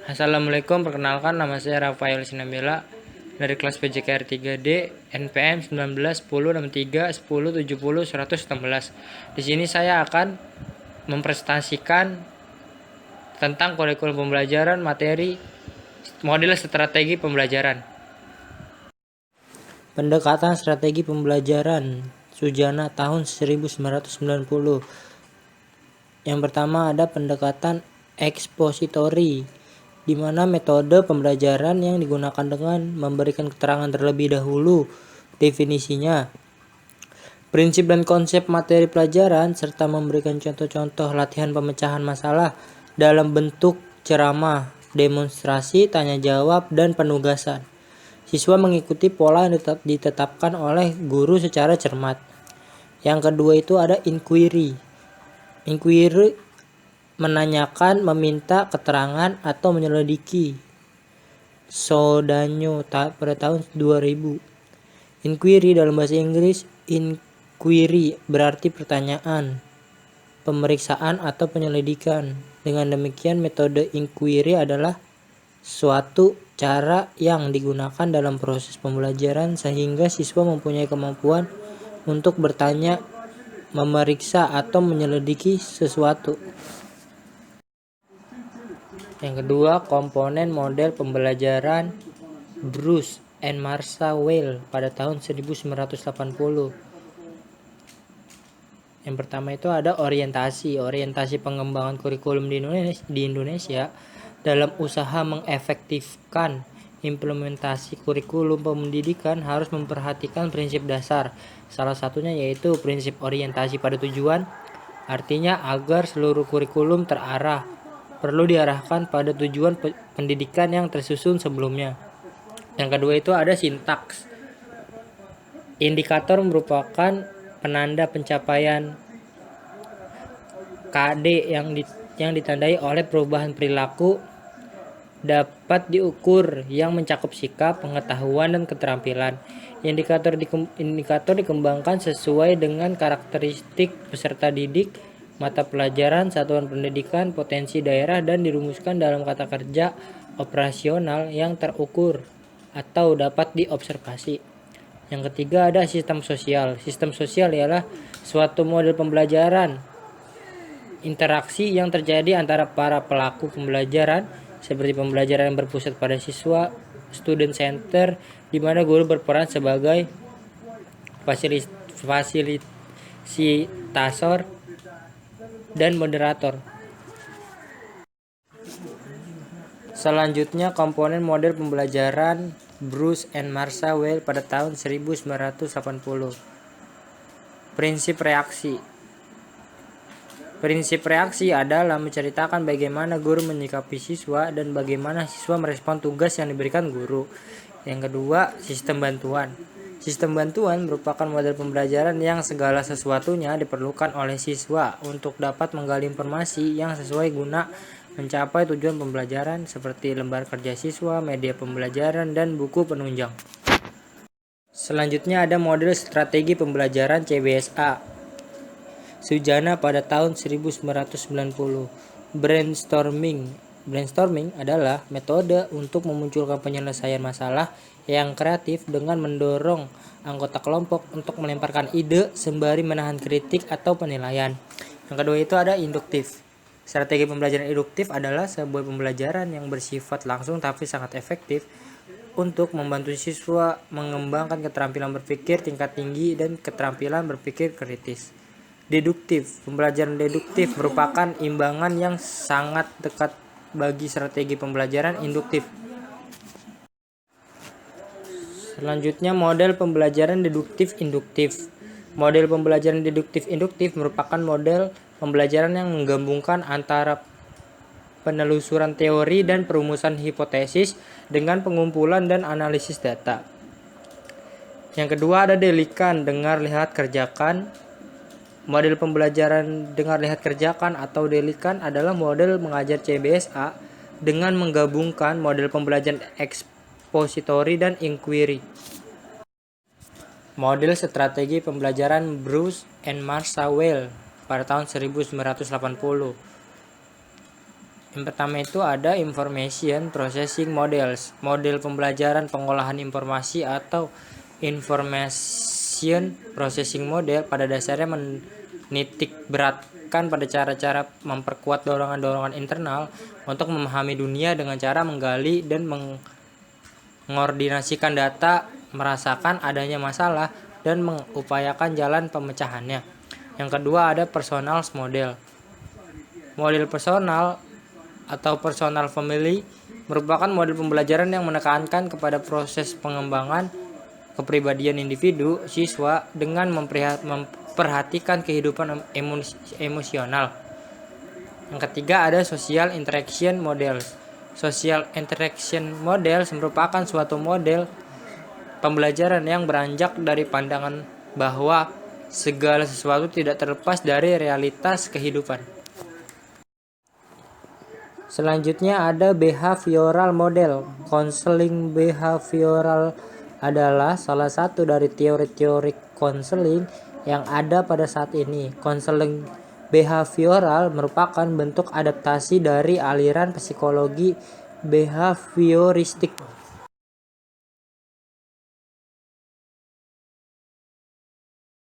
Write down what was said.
Assalamualaikum, perkenalkan nama saya Rafael Sinambela dari kelas PJKR 3D NPM 19 10 63 10 70 116. Di sini saya akan mempresentasikan tentang kurikulum pembelajaran materi model strategi pembelajaran. Pendekatan strategi pembelajaran Sujana tahun 1990. Yang pertama ada pendekatan ekspositori, di mana metode pembelajaran yang digunakan dengan memberikan keterangan terlebih dahulu definisinya, prinsip dan konsep materi pelajaran, serta memberikan contoh-contoh latihan pemecahan masalah dalam bentuk ceramah, demonstrasi, tanya jawab, dan penugasan. Siswa mengikuti pola yang ditetapkan oleh guru secara cermat. Yang kedua itu ada inquiry. Inquiry menanyakan, meminta keterangan, atau menyelidiki. Sodanyo pada tahun 2000. Inquiry dalam bahasa Inggris, inquiry berarti pertanyaan, pemeriksaan, atau penyelidikan. Dengan demikian, metode inquiry adalah suatu cara yang digunakan dalam proses pembelajaran sehingga siswa mempunyai kemampuan untuk bertanya, memeriksa, atau menyelidiki sesuatu. Yang kedua, komponen model pembelajaran Bruce and Martha Weil pada tahun 1980. Yang pertama itu ada orientasi pengembangan kurikulum di Indonesia dalam usaha mengefektifkan implementasi kurikulum pendidikan harus memperhatikan prinsip dasar. Salah satunya yaitu prinsip orientasi pada tujuan, artinya agar seluruh kurikulum terarah, perlu diarahkan pada tujuan pendidikan yang tersusun sebelumnya. Yang kedua itu ada sintaks. Indikator merupakan penanda pencapaian KD yang ditandai oleh perubahan perilaku dapat diukur yang mencakup sikap, pengetahuan, dan keterampilan. Indikator dikembangkan sesuai dengan karakteristik peserta didik, mata pelajaran, satuan pendidikan, potensi daerah, dan dirumuskan dalam kata kerja operasional yang terukur atau dapat diobservasi. Yang ketiga ada sistem sosial. Sistem sosial ialah suatu model pembelajaran interaksi yang terjadi antara para pelaku pembelajaran, seperti pembelajaran yang berpusat pada siswa, student center, di mana guru berperan sebagai fasilitator dan moderator. Selanjutnya, komponen model pembelajaran Bruce and Martha Weil pada tahun 1980. Prinsip reaksi. Prinsip reaksi adalah menceritakan bagaimana guru menyikapi siswa dan bagaimana siswa merespon tugas yang diberikan guru. Yang kedua, sistem bantuan. Sistem bantuan merupakan model pembelajaran yang segala sesuatunya diperlukan oleh siswa untuk dapat menggali informasi yang sesuai guna mencapai tujuan pembelajaran seperti lembar kerja siswa, media pembelajaran, dan buku penunjang. Selanjutnya ada model strategi pembelajaran CBSA. Sujana pada tahun 1990. Brainstorming adalah metode untuk memunculkan penyelesaian masalah yang kreatif dengan mendorong anggota kelompok untuk melemparkan ide sembari menahan kritik atau penilaian. Yang kedua itu ada induktif. Strategi pembelajaran induktif adalah sebuah pembelajaran yang bersifat langsung tapi sangat efektif untuk membantu siswa mengembangkan keterampilan berpikir tingkat tinggi dan keterampilan berpikir kritis. Deduktif. Pembelajaran deduktif merupakan imbangan yang sangat dekat bagi strategi pembelajaran induktif. Selanjutnya model pembelajaran deduktif-induktif. Model pembelajaran deduktif-induktif merupakan model pembelajaran yang menggabungkan antara penelusuran teori dan perumusan hipotesis dengan pengumpulan dan analisis data. Yang kedua ada delikan, dengar, lihat, kerjakan. Model pembelajaran dengar, lihat, kerjakan atau delikan adalah model mengajar CBSA dengan menggabungkan model pembelajaran ekspositori dan inquiry. Model strategi pembelajaran Bruce and Martha Weil pada tahun 1980. Yang pertama itu ada information processing models, model pembelajaran pengolahan informasi atau information processing model pada dasarnya menitik beratkan pada cara-cara memperkuat dorongan-dorongan internal untuk memahami dunia dengan cara menggali dan mengordinasikan data, merasakan adanya masalah, dan mengupayakan jalan pemecahannya. Yang kedua ada personal model. Model personal atau personal family merupakan model pembelajaran yang menekankan kepada proses pengembangan kepribadian individu siswa dengan memperhatikan kehidupan emosional. Yang ketiga ada social interaction models. Social interaction models merupakan suatu model pembelajaran yang beranjak dari pandangan bahwa segala sesuatu tidak terlepas dari realitas kehidupan. Selanjutnya ada behavioral model. Counseling behavioral adalah salah satu dari teori-teori konseling yang ada pada saat ini. Counseling behavioral merupakan bentuk adaptasi dari aliran psikologi behavioristik